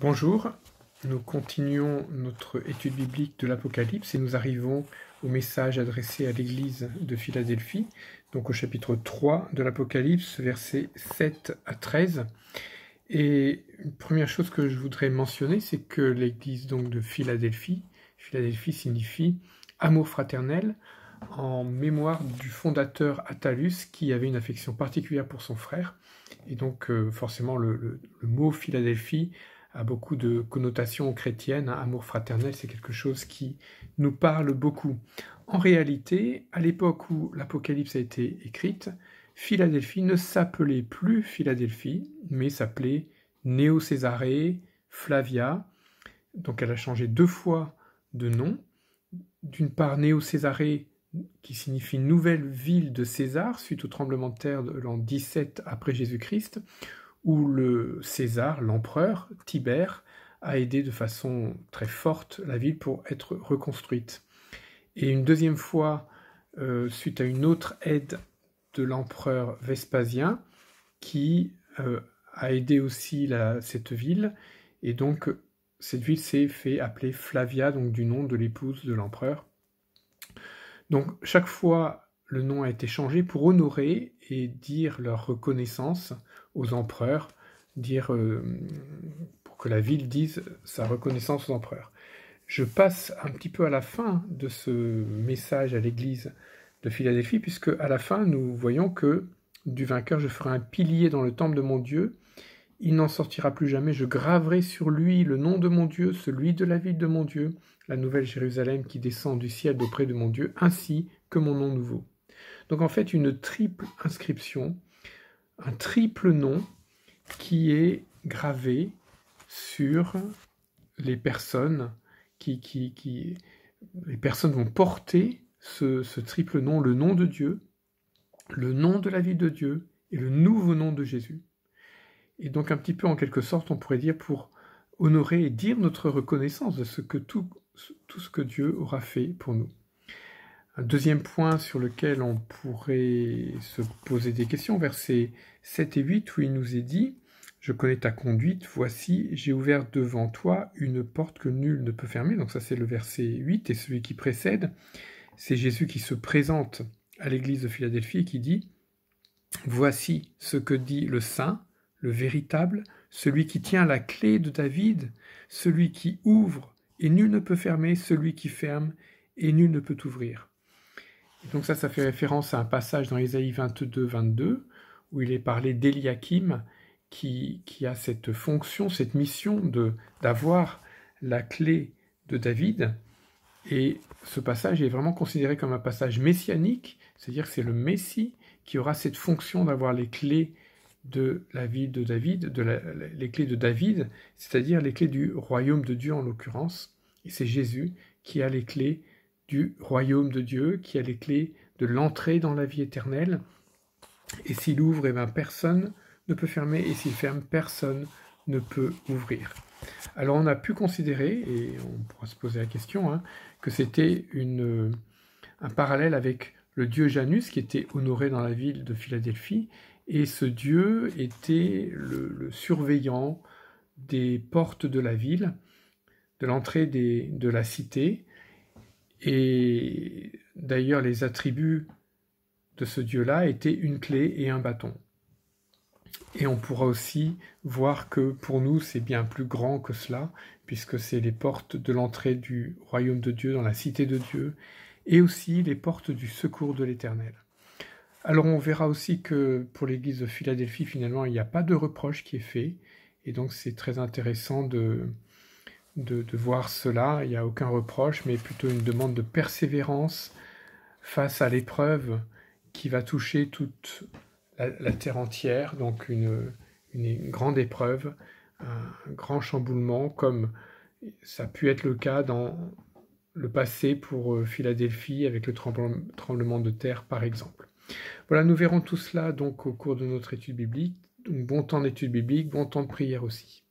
Bonjour, nous continuons notre étude biblique de l'Apocalypse et nous arrivons au message adressé à l'église de Philadelphie, donc au chapitre 3 de l'Apocalypse, versets 7 à 13. Et une première chose que je voudrais mentionner, c'est que l'église donc de Philadelphie signifie amour fraternel, en mémoire du fondateur Attalus qui avait une affection particulière pour son frère. Et donc forcément le mot Philadelphie a beaucoup de connotations chrétiennes. Amour fraternel, c'est quelque chose qui nous parle beaucoup. En réalité, à l'époque où l'Apocalypse a été écrite, Philadelphie ne s'appelait plus Philadelphie, mais s'appelait Néo-Césarée, Flavia. Donc elle a changé 2 fois de nom. D'une part, Néo-Césarée, qui signifie nouvelle ville de César, suite au tremblement de terre de l'an 17 après Jésus-Christ, où le César, l'empereur, Tibère, a aidé de façon très forte la ville pour être reconstruite. Et une deuxième fois, suite à une autre aide de l'empereur Vespasien, qui a aidé aussi cette ville, et donc cette ville s'est fait appeler Flavia, donc du nom de l'épouse de l'empereur. Donc chaque fois, le nom a été changé pour honorer et dire leur reconnaissance aux empereurs, pour que la ville dise sa reconnaissance aux empereurs. Je passe un petit peu à la fin de ce message à l'église de Philadelphie, puisque à la fin, nous voyons que du vainqueur, je ferai un pilier dans le temple de mon Dieu, il n'en sortira plus jamais, je graverai sur lui le nom de mon Dieu, celui de la ville de mon Dieu, la nouvelle Jérusalem qui descend du ciel d'auprès de mon Dieu, ainsi que mon nom nouveau. Donc en fait, une triple inscription, un triple nom qui est gravé sur les personnes les personnes vont porter ce triple nom, le nom de Dieu, le nom de la ville de Dieu et le nouveau nom de Jésus. Et donc un petit peu en quelque sorte, on pourrait dire pour honorer et dire notre reconnaissance de tout ce que Dieu aura fait pour nous. Un deuxième point sur lequel on pourrait se poser des questions, versets 7 et 8, où il nous est dit « Je connais ta conduite, voici, j'ai ouvert devant toi une porte que nul ne peut fermer ». Donc ça c'est le verset 8, et celui qui précède, c'est Jésus qui se présente à l'église de Philadelphie et qui dit « Voici ce que dit le Saint, le véritable, celui qui tient la clé de David, celui qui ouvre et nul ne peut fermer, celui qui ferme et nul ne peut ouvrir. » Donc ça fait référence à un passage dans Ésaïe 22, 22, où il est parlé d'Éliakim, qui a cette fonction, cette mission d'avoir la clé de David. Et ce passage est vraiment considéré comme un passage messianique, c'est-à-dire que c'est le Messie qui aura cette fonction d'avoir les clés de la ville de David, les clés de David, c'est-à-dire les clés du royaume de Dieu en l'occurrence. Et c'est Jésus qui a les clés du royaume de Dieu, qui a les clés de l'entrée dans la vie éternelle. Et s'il ouvre, personne ne peut fermer, et s'il ferme, personne ne peut ouvrir. Alors on a pu considérer, et on pourra se poser la question, que c'était un parallèle avec le dieu Janus, qui était honoré dans la ville de Philadelphie, et ce dieu était le surveillant des portes de la ville, de l'entrée de la cité, et d'ailleurs les attributs de ce dieu-là étaient une clé et un bâton. Et on pourra aussi voir que pour nous c'est bien plus grand que cela, puisque c'est les portes de l'entrée du royaume de Dieu, dans la cité de Dieu, et aussi les portes du secours de l'Éternel. Alors on verra aussi que pour l'église de Philadelphie, finalement, il n'y a pas de reproche qui est fait, et donc c'est très intéressant de voir cela. Il n'y a aucun reproche, mais plutôt une demande de persévérance face à l'épreuve qui va toucher toute la terre entière, donc une grande épreuve, un grand chamboulement, comme ça a pu être le cas dans le passé pour Philadelphie, avec le tremblement de terre par exemple. Voilà, nous verrons tout cela donc au cours de notre étude biblique. Donc, bon temps d'étude biblique, bon temps de prière aussi.